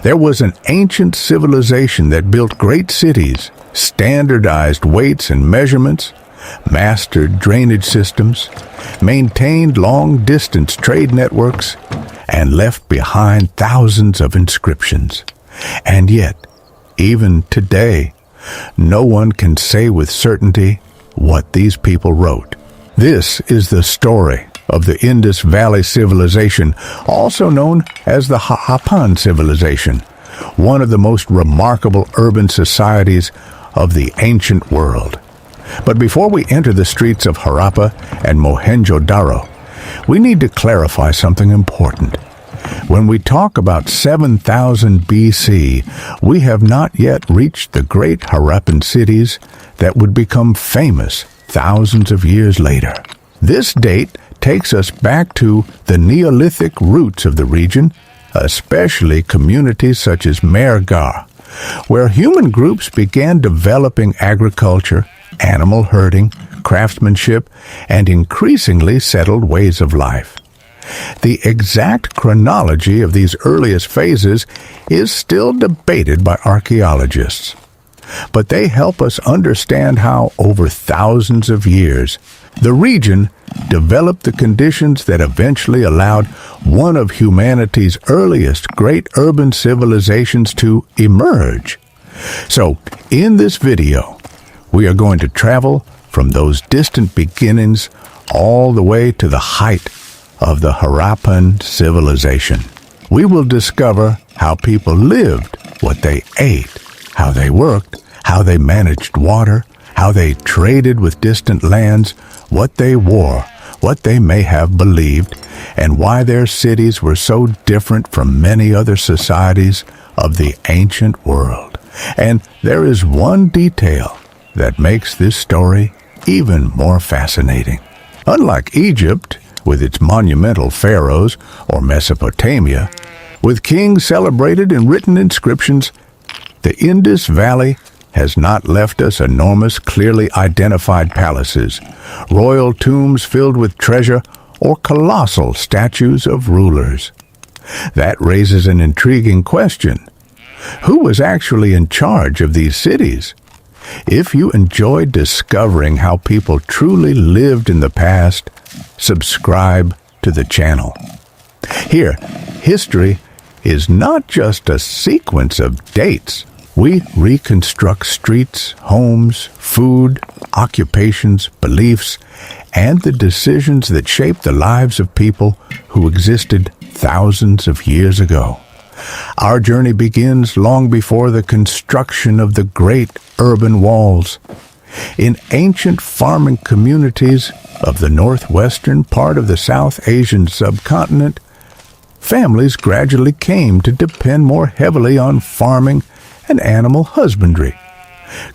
There was an ancient civilization that built great cities, standardized weights and measurements, mastered drainage systems, maintained long-distance trade networks, and left behind thousands of inscriptions. And yet, even today, no one can say with certainty what these people wrote. This is the story of the Indus Valley civilization, also known as the Harappan civilization, one of the most remarkable urban societies of the ancient world. But before we enter the streets of Harappa and Mohenjo-daro, we need to clarify something important. When we talk about 7000 BC, we have not yet reached the great Harappan cities that would become famous thousands of years later. This date takes us back to the Neolithic roots of the region, especially communities such as Mehrgar, where human groups began developing agriculture, animal herding, craftsmanship, and increasingly settled ways of life. The exact chronology of these earliest phases is still debated by archaeologists, but they help us understand how, over thousands of years, the region developed the conditions that eventually allowed one of humanity's earliest great urban civilizations to emerge. So, in this video, we are going to travel from those distant beginnings all the way to the height of the Harappan civilization. We will discover how people lived, what they ate, how they worked, how they managed water, how they traded with distant lands, what they wore, what they may have believed, and why their cities were so different from many other societies of the ancient world. And there is one detail that makes this story even more fascinating. Unlike Egypt, with its monumental pharaohs, or Mesopotamia, with kings celebrated in written inscriptions, the Indus Valley has not left us enormous, clearly identified palaces, royal tombs filled with treasure, or colossal statues of rulers. That raises an intriguing question. Who was actually in charge of these cities? If you enjoyed discovering how people truly lived in the past, subscribe to the channel. Here, history is not just a sequence of dates. We reconstruct streets, homes, food, occupations, beliefs, and the decisions that shaped the lives of people who existed thousands of years ago. Our journey begins long before the construction of the great urban walls. In ancient farming communities of the northwestern part of the South Asian subcontinent, families gradually came to depend more heavily on farming and animal husbandry.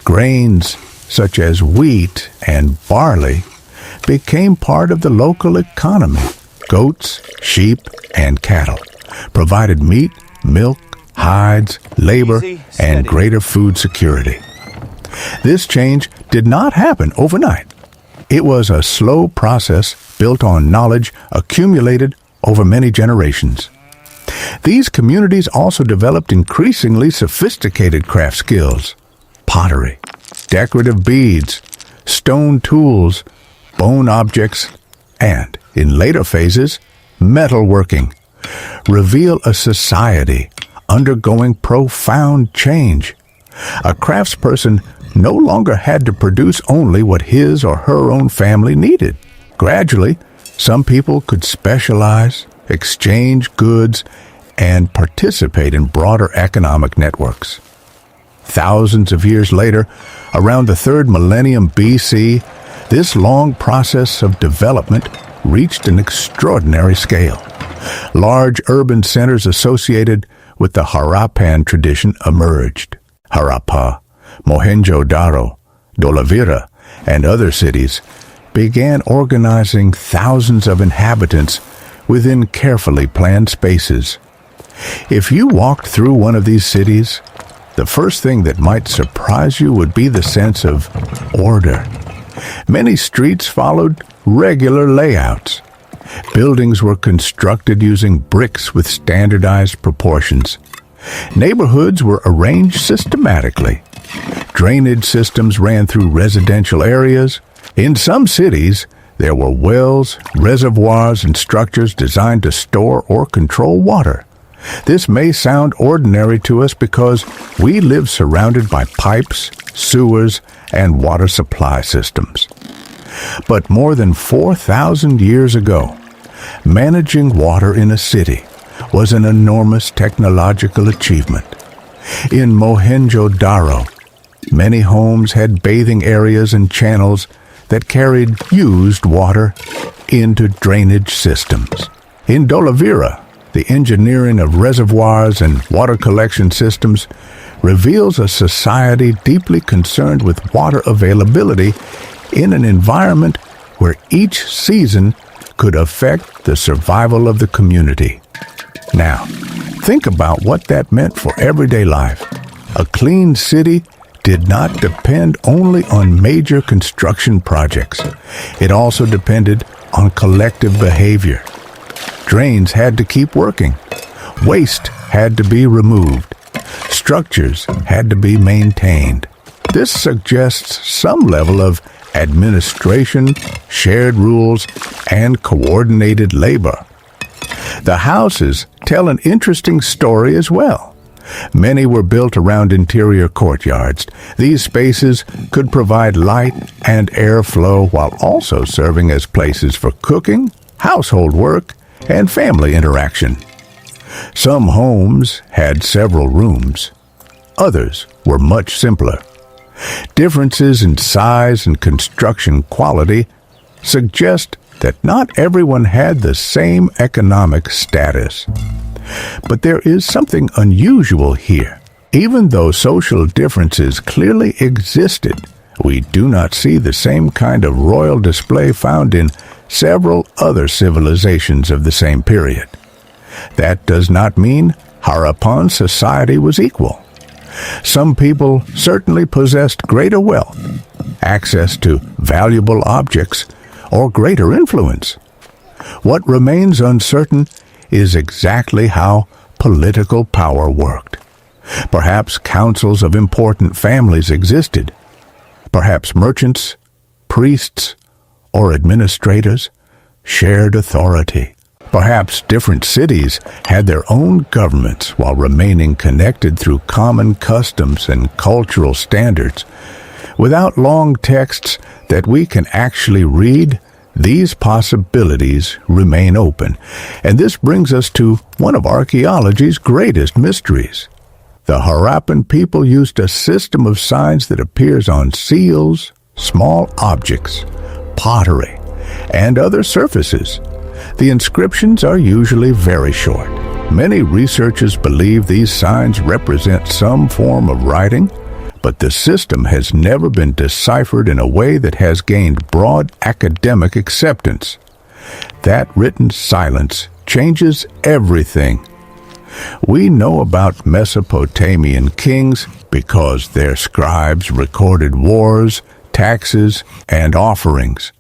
Grains, such as wheat and barley, became part of the local economy. Goats, sheep, and cattle provided meat, milk, hides, labor, and greater food security. This change did not happen overnight. It was a slow process built on knowledge accumulated over many generations. These communities also developed increasingly sophisticated craft skills: pottery, decorative beads, stone tools, bone objects, and, in later phases, metalworking, reveal a society undergoing profound change. A craftsperson no longer had to produce only what his or her own family needed. Gradually, some people could specialize, exchange goods, and participate in broader economic networks. Thousands of years later, around the 3rd millennium BC, this long process of development reached an extraordinary scale. Large urban centers associated with the Harappan tradition emerged. Harappa, Mohenjo-daro, Dholavira, and other cities began organizing thousands of inhabitants within carefully planned spaces. If you walked through one of these cities, the first thing that might surprise you would be the sense of order. Many streets followed regular layouts. Buildings were constructed using bricks with standardized proportions. Neighborhoods were arranged systematically. Drainage systems ran through residential areas. In some cities, there were wells, reservoirs, and structures designed to store or control water. This may sound ordinary to us because we live surrounded by pipes, sewers, and water supply systems. But more than 4,000 years ago, managing water in a city was an enormous technological achievement. In Mohenjo-Daro, many homes had bathing areas and channels that carried used water into drainage systems. In Dolavira, the engineering of reservoirs and water collection systems reveals a society deeply concerned with water availability in an environment where each season could affect the survival of the community. Now, think about what that meant for everyday life. A clean city did not depend only on major construction projects. It also depended on collective behavior. Drains had to keep working. Waste had to be removed. Structures had to be maintained. This suggests some level of administration, shared rules, and coordinated labor. The houses tell an interesting story as well. Many were built around interior courtyards. These spaces could provide light and airflow while also serving as places for cooking, household work, and family interaction. Some homes had several rooms. Others were much simpler. Differences in size and construction quality suggest that not everyone had the same economic status. But there is something unusual here. Even though social differences clearly existed, we do not see the same kind of royal display found in several other civilizations of the same period. That does not mean Harappan society was equal. Some people certainly possessed greater wealth, access to valuable objects, or greater influence. What remains uncertain is exactly how political power worked. Perhaps councils of important families existed. Perhaps merchants, priests, or administrators shared authority. Perhaps different cities had their own governments while remaining connected through common customs and cultural standards. Without long texts that we can actually read, these possibilities remain open. And this brings us to one of archaeology's greatest mysteries. The Harappan people used a system of signs that appears on seals, small objects, pottery, and other surfaces. The inscriptions are usually very short. Many researchers believe these signs represent some form of writing, but the system has never been deciphered in a way that has gained broad academic acceptance. That written silence changes everything. We know about Mesopotamian kings because their scribes recorded wars, taxes, and offerings.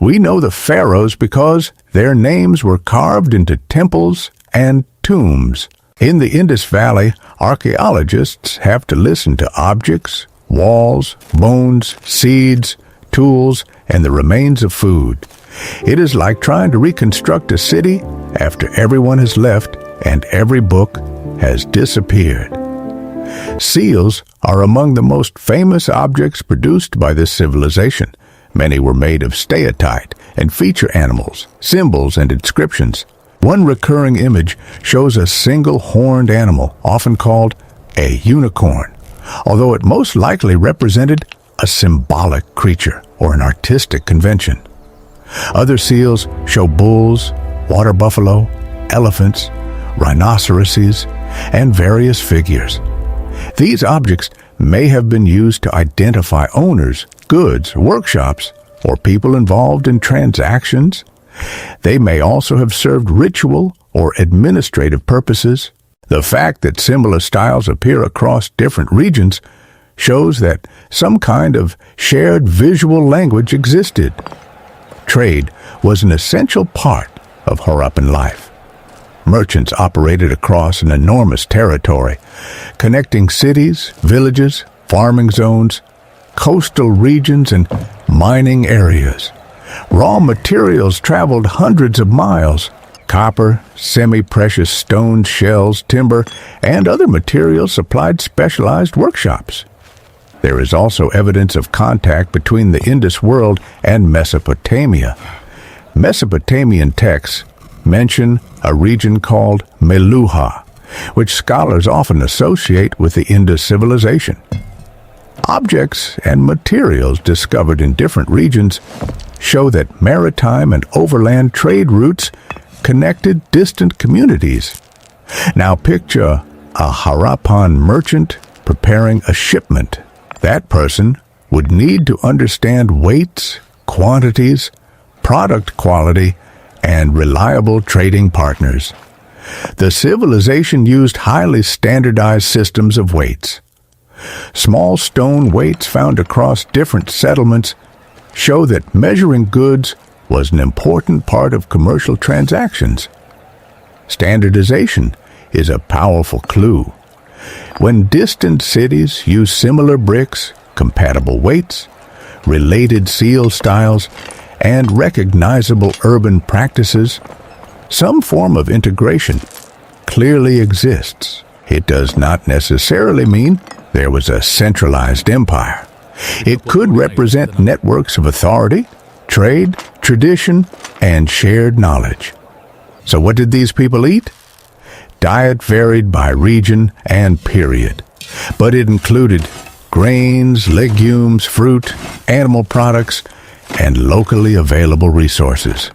We know the pharaohs because their names were carved into temples and tombs. In the Indus Valley, archaeologists have to listen to objects, walls, bones, seeds, tools, and the remains of food. It is like trying to reconstruct a city after everyone has left and every book has disappeared. Seals are among the most famous objects produced by this civilization. Many were made of steatite and feature animals, symbols, and inscriptions. One recurring image shows a single horned animal, often called a unicorn, although it most likely represented a symbolic creature or an artistic convention. Other seals show bulls, water buffalo, elephants, rhinoceroses, and various figures. These objects may have been used to identify owners, goods, workshops, or people involved in transactions. They may also have served ritual or administrative purposes. The fact that similar styles appear across different regions shows that some kind of shared visual language existed. Trade was an essential part of Harappan life. Merchants operated across an enormous territory, connecting cities, villages, farming zones, coastal regions, and mining areas. Raw materials traveled hundreds of miles. Copper, semi-precious stones, shells, timber, and other materials supplied specialized workshops. There is also evidence of contact between the Indus world and Mesopotamia. Mesopotamian texts mention a region called Meluha, which scholars often associate with the Indus civilization. Objects and materials discovered in different regions show that maritime and overland trade routes connected distant communities. Now picture a Harappan merchant preparing a shipment. That person would need to understand weights, quantities, product quality, and reliable trading partners. The civilization used highly standardized systems of weights. Small stone weights found across different settlements show that measuring goods was an important part of commercial transactions. Standardization is a powerful clue. When distant cities use similar bricks, compatible weights, related seal styles, and recognizable urban practices, some form of integration clearly exists. It does not necessarily mean there was a centralized empire. It could represent networks of authority, trade, tradition, and shared knowledge. So what did these people eat? Diet varied by region and period, but it included grains, legumes, fruit, animal products, and locally available resources.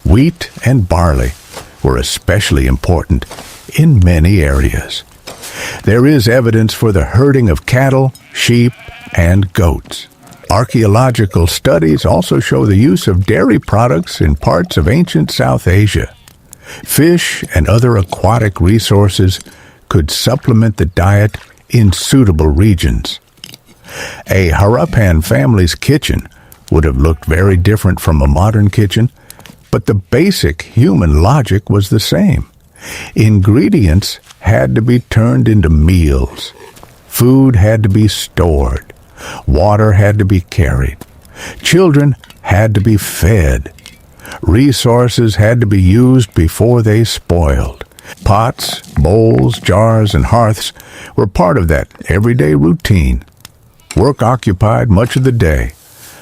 Wheat and barley were especially important in many areas. There is evidence for the herding of cattle, sheep, and goats. Archaeological studies also show the use of dairy products in parts of ancient South Asia. Fish and other aquatic resources could supplement the diet in suitable regions. A Harappan family's kitchen would have looked very different from a modern kitchen, but the basic human logic was the same. Ingredients had to be turned into meals. Food had to be stored. Water had to be carried. Children had to be fed. Resources had to be used before they spoiled. Pots, bowls, jars, and hearths were part of that everyday routine. Work occupied much of the day.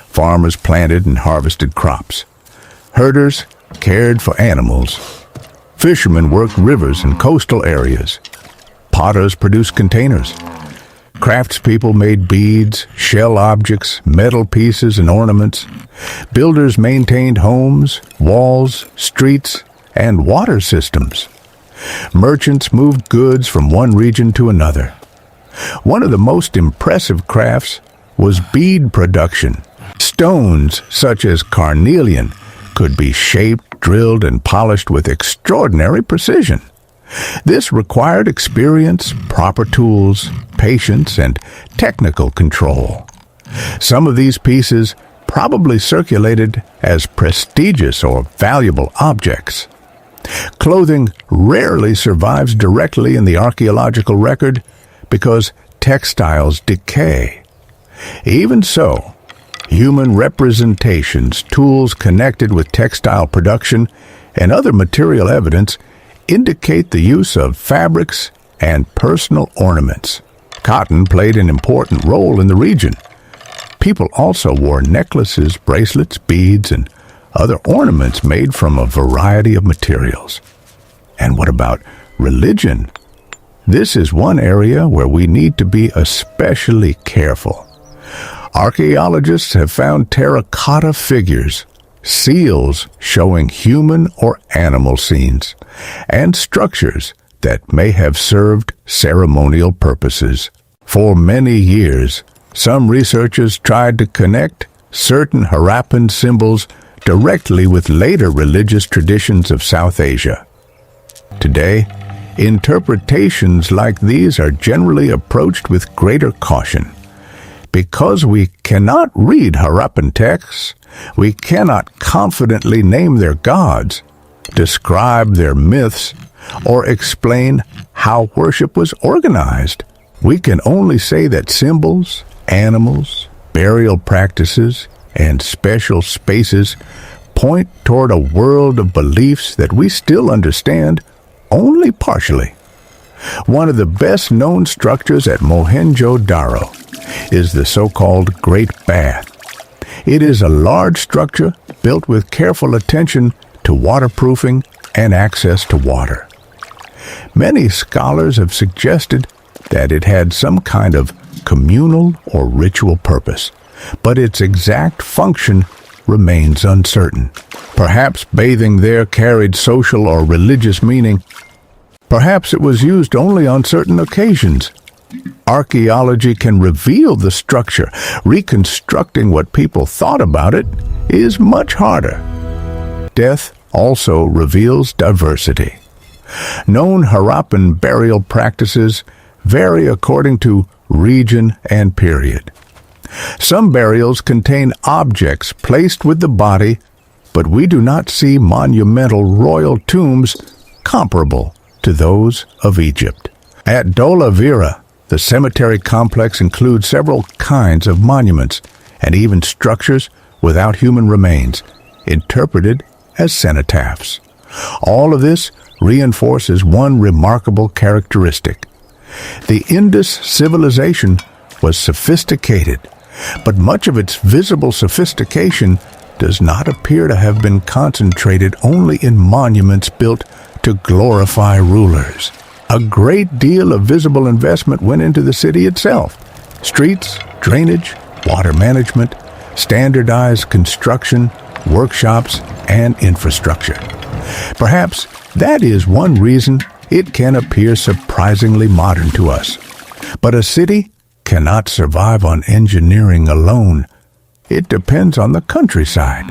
Farmers planted and harvested crops. Herders cared for animals. Fishermen worked rivers and coastal areas. Potters produced containers. Craftspeople made beads, shell objects, metal pieces, and ornaments. Builders maintained homes, walls, streets, and water systems. Merchants moved goods from one region to another. One of the most impressive crafts was bead production. Stones such as carnelian could be shaped, drilled, and polished with extraordinary precision. This required experience, proper tools, patience, and technical control. Some of these pieces probably circulated as prestigious or valuable objects. Clothing rarely survives directly in the archaeological record because textiles decay. Even so, human representations, tools connected with textile production, and other material evidence indicate the use of fabrics and personal ornaments. Cotton played an important role in the region. People also wore necklaces, bracelets, beads, and other ornaments made from a variety of materials. And what about religion? This is one area where we need to be especially careful. Archaeologists have found terracotta figures, seals showing human or animal scenes, and structures that may have served ceremonial purposes. For many years, some researchers tried to connect certain Harappan symbols directly with later religious traditions of South Asia. Today, interpretations like these are generally approached with greater caution. Because we cannot read Harappan texts, we cannot confidently name their gods, describe their myths, or explain how worship was organized. We can only say that symbols, animals, burial practices, and special spaces point toward a world of beliefs that we still understand only partially. One of the best-known structures at Mohenjo-Daro is the so-called Great Bath. It is a large structure built with careful attention to waterproofing and access to water. Many scholars have suggested that it had some kind of communal or ritual purpose, but its exact function remains uncertain. Perhaps bathing there carried social or religious meaning. Perhaps it was used only on certain occasions. Archaeology can reveal the structure. Reconstructing what people thought about it is much harder. Death also reveals diversity. Known Harappan burial practices vary according to region and period. Some burials contain objects placed with the body, but we do not see monumental royal tombs comparable to those of Egypt. At Dola Vira, the cemetery complex includes several kinds of monuments and even structures without human remains, interpreted as cenotaphs. All of this reinforces one remarkable characteristic. The Indus civilization was sophisticated, but much of its visible sophistication does not appear to have been concentrated only in monuments built to glorify rulers. A great deal of visible investment went into the city itself. Streets, drainage, water management, standardized construction, workshops, and infrastructure. Perhaps that is one reason it can appear surprisingly modern to us. But a city cannot survive on engineering alone. It depends on the countryside.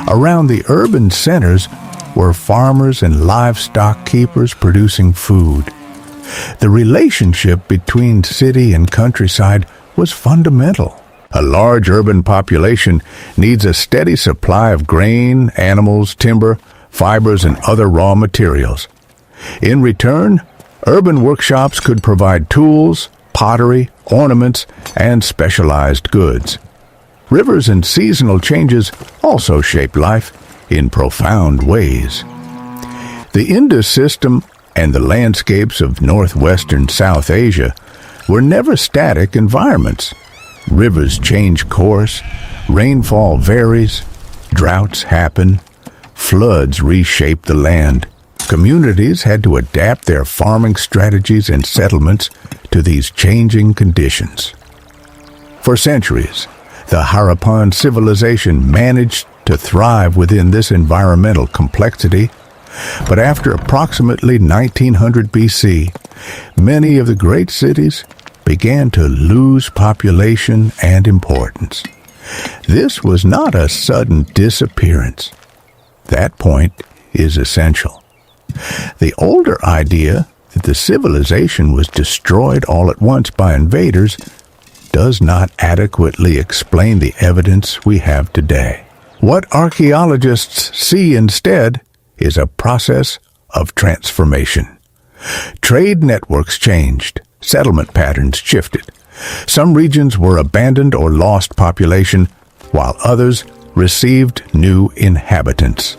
Around the urban centers were farmers and livestock keepers producing food. The relationship between city and countryside was fundamental. A large urban population needs a steady supply of grain, animals, timber, fibers, and other raw materials. In return, urban workshops could provide tools, pottery, ornaments, and specialized goods. Rivers and seasonal changes also shape life in profound ways. The Indus system and the landscapes of northwestern South Asia were never static environments. Rivers change course, rainfall varies, droughts happen, floods reshape the land. Communities had to adapt their farming strategies and settlements to these changing conditions. For centuries, the Harappan civilization managed to thrive within this environmental complexity, but after approximately 1900 BC, many of the great cities began to lose population and importance. This was not a sudden disappearance. That point is essential. The older idea that the civilization was destroyed all at once by invaders does not adequately explain the evidence we have today. What archaeologists see instead is a process of transformation. Trade networks changed, settlement patterns shifted. Some regions were abandoned or lost population, while others received new inhabitants.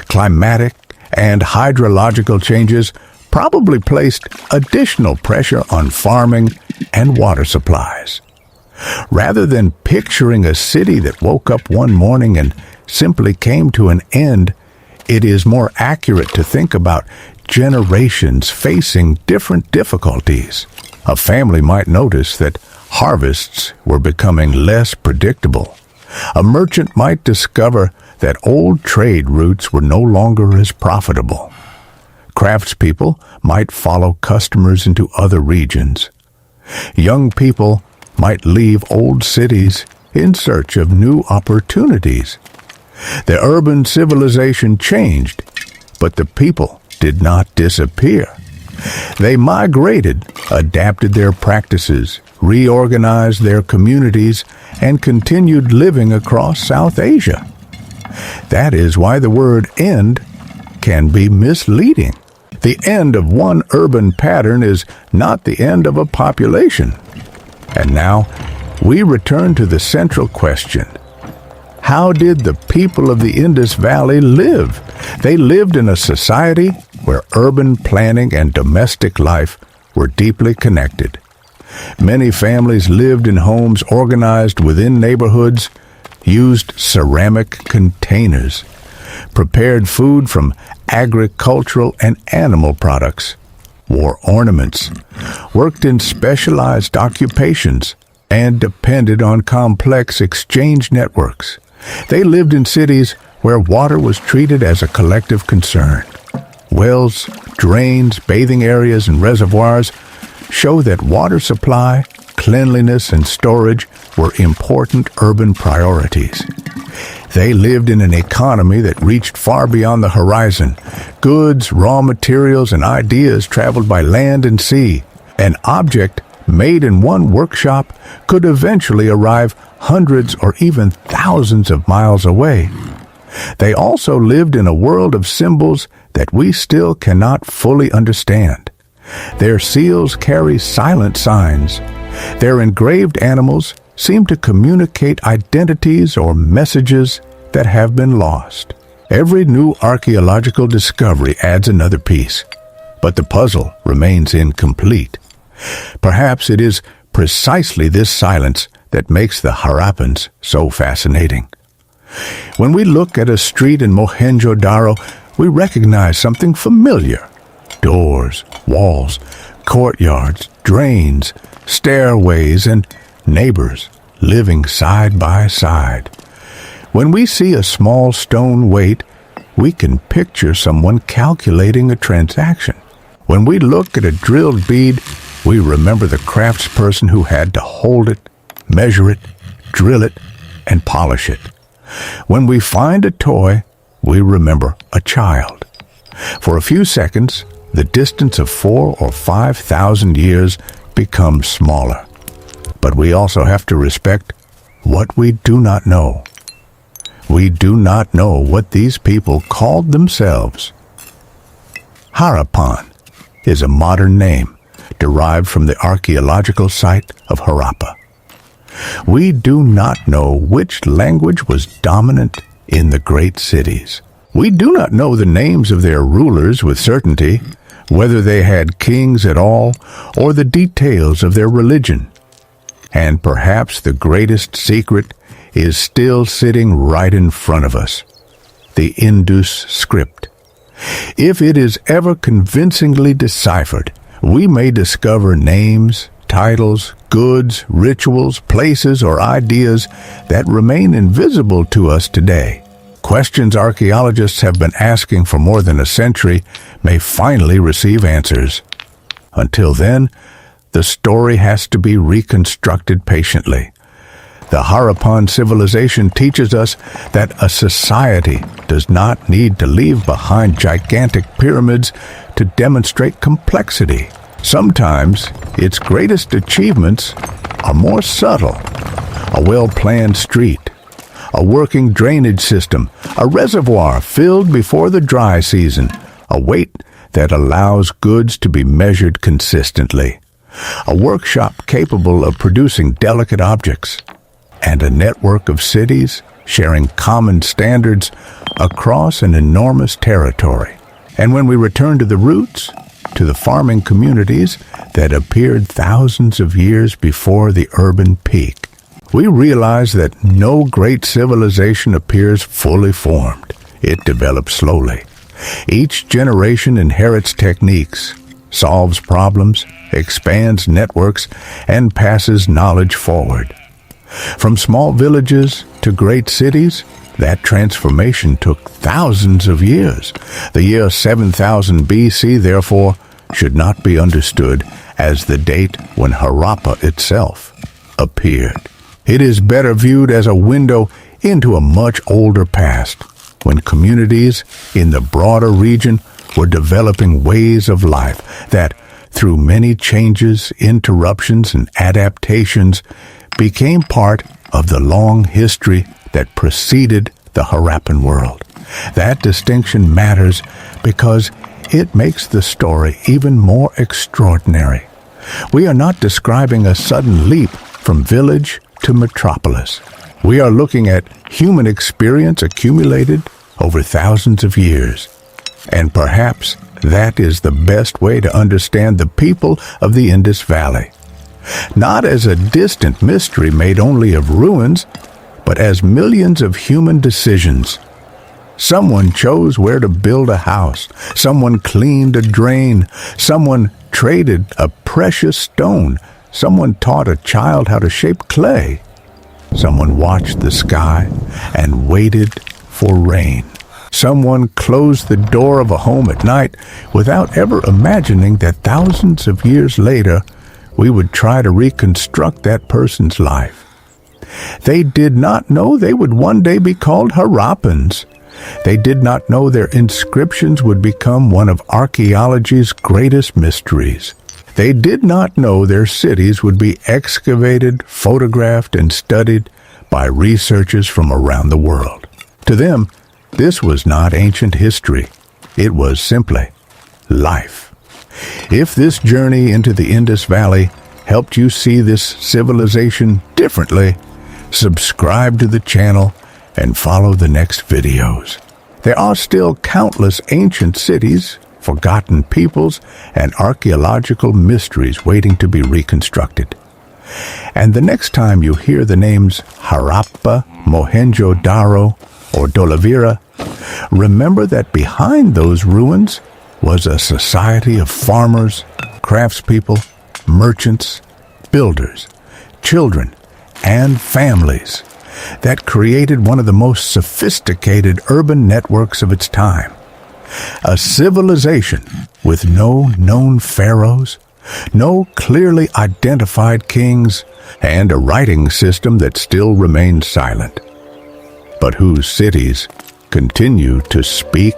Climatic and hydrological changes probably placed additional pressure on farming and water supplies. Rather than picturing a city that woke up one morning and simply came to an end, it is more accurate to think about generations facing different difficulties. A family might notice that harvests were becoming less predictable. A merchant might discover that old trade routes were no longer as profitable. Craftspeople might follow customers into other regions. Young people might leave old cities in search of new opportunities. The urban civilization changed, but the people did not disappear. They migrated, adapted their practices, reorganized their communities, and continued living across South Asia. That is why the word end can be misleading. The end of one urban pattern is not the end of a population. And now, we return to the central question. How did the people of the Indus Valley live? They lived in a society where urban planning and domestic life were deeply connected. Many families lived in homes organized within neighborhoods, used ceramic containers, prepared food from agricultural and animal products, wore ornaments, worked in specialized occupations, and depended on complex exchange networks. They lived in cities where water was treated as a collective concern. Wells, drains, bathing areas, and reservoirs show that water supply, cleanliness, and storage were important urban priorities. They lived in an economy that reached far beyond the horizon. Goods, raw materials, and ideas traveled by land and sea. An object made in one workshop could eventually arrive hundreds or even thousands of miles away. They also lived in a world of symbols that we still cannot fully understand. Their seals carry silent signs. Their engraved animals seem to communicate identities or messages that have been lost. Every new archaeological discovery adds another piece, but the puzzle remains incomplete. Perhaps it is precisely this silence that makes the Harappans so fascinating. When we look at a street in Mohenjo-Daro, we recognize something familiar. Doors, walls, courtyards, drains, stairways, and neighbors living side by side. When we see a small stone weight, we can picture someone calculating a transaction. When we look at a drilled bead, we remember the craftsperson who had to hold it, measure it, drill it, and polish it. When we find a toy, we remember a child. For a few seconds, the distance of 4,000 or 5,000 years becomes smaller. But we also have to respect what we do not know. We do not know what these people called themselves. Harappan is a modern name derived from the archaeological site of Harappa. We do not know which language was dominant in the great cities. We do not know the names of their rulers with certainty, whether they had kings at all, or the details of their religion. And perhaps the greatest secret is still sitting right in front of us: the Indus script. If it is ever convincingly deciphered, we may discover names, titles, goods, rituals, places, or ideas that remain invisible to us today. Questions archaeologists have been asking for more than a century may finally receive answers. Until then, the story has to be reconstructed patiently. The Harappan civilization teaches us that a society does not need to leave behind gigantic pyramids to demonstrate complexity. Sometimes its greatest achievements are more subtle. A well-planned street, a working drainage system, a reservoir filled before the dry season, a weight that allows goods to be measured consistently, a workshop capable of producing delicate objects, and a network of cities sharing common standards across an enormous territory. And when we return to the roots, to the farming communities that appeared thousands of years before the urban peak, we realize that no great civilization appears fully formed. It develops slowly. Each generation inherits techniques, solves problems, expands networks, and passes knowledge forward. From small villages to great cities, that transformation took thousands of years. The year 7000 BC, therefore, should not be understood as the date when Harappa itself appeared. It is better viewed as a window into a much older past, when communities in the broader region were developing ways of life that, through many changes, interruptions, and adaptations, became part of the long history that preceded the Harappan world. That distinction matters because it makes the story even more extraordinary. We are not describing a sudden leap from village to metropolis. We are looking at human experience accumulated over thousands of years. And perhaps that is the best way to understand the people of the Indus Valley. Not as a distant mystery made only of ruins, but as millions of human decisions. Someone chose where to build a house. Someone cleaned a drain. Someone traded a precious stone. Someone taught a child how to shape clay. Someone watched the sky and waited for rain. Someone closed the door of a home at night without ever imagining that thousands of years later we would try to reconstruct that person's life. They did not know they would one day be called Harappans. They did not know their inscriptions would become one of archaeology's greatest mysteries. They did not know their cities would be excavated, photographed, and studied by researchers from around the world. To them, this was not ancient history. It was simply life. If this journey into the Indus Valley helped you see this civilization differently, subscribe to the channel and follow the next videos. There are still countless ancient cities, forgotten peoples, and archaeological mysteries waiting to be reconstructed. And the next time you hear the names Harappa, Mohenjo-Daro, or Dolavira, remember that behind those ruins was a society of farmers, craftspeople, merchants, builders, children, and families that created one of the most sophisticated urban networks of its time. A civilization with no known pharaohs, no clearly identified kings, and a writing system that still remains silent, but whose cities continue to speak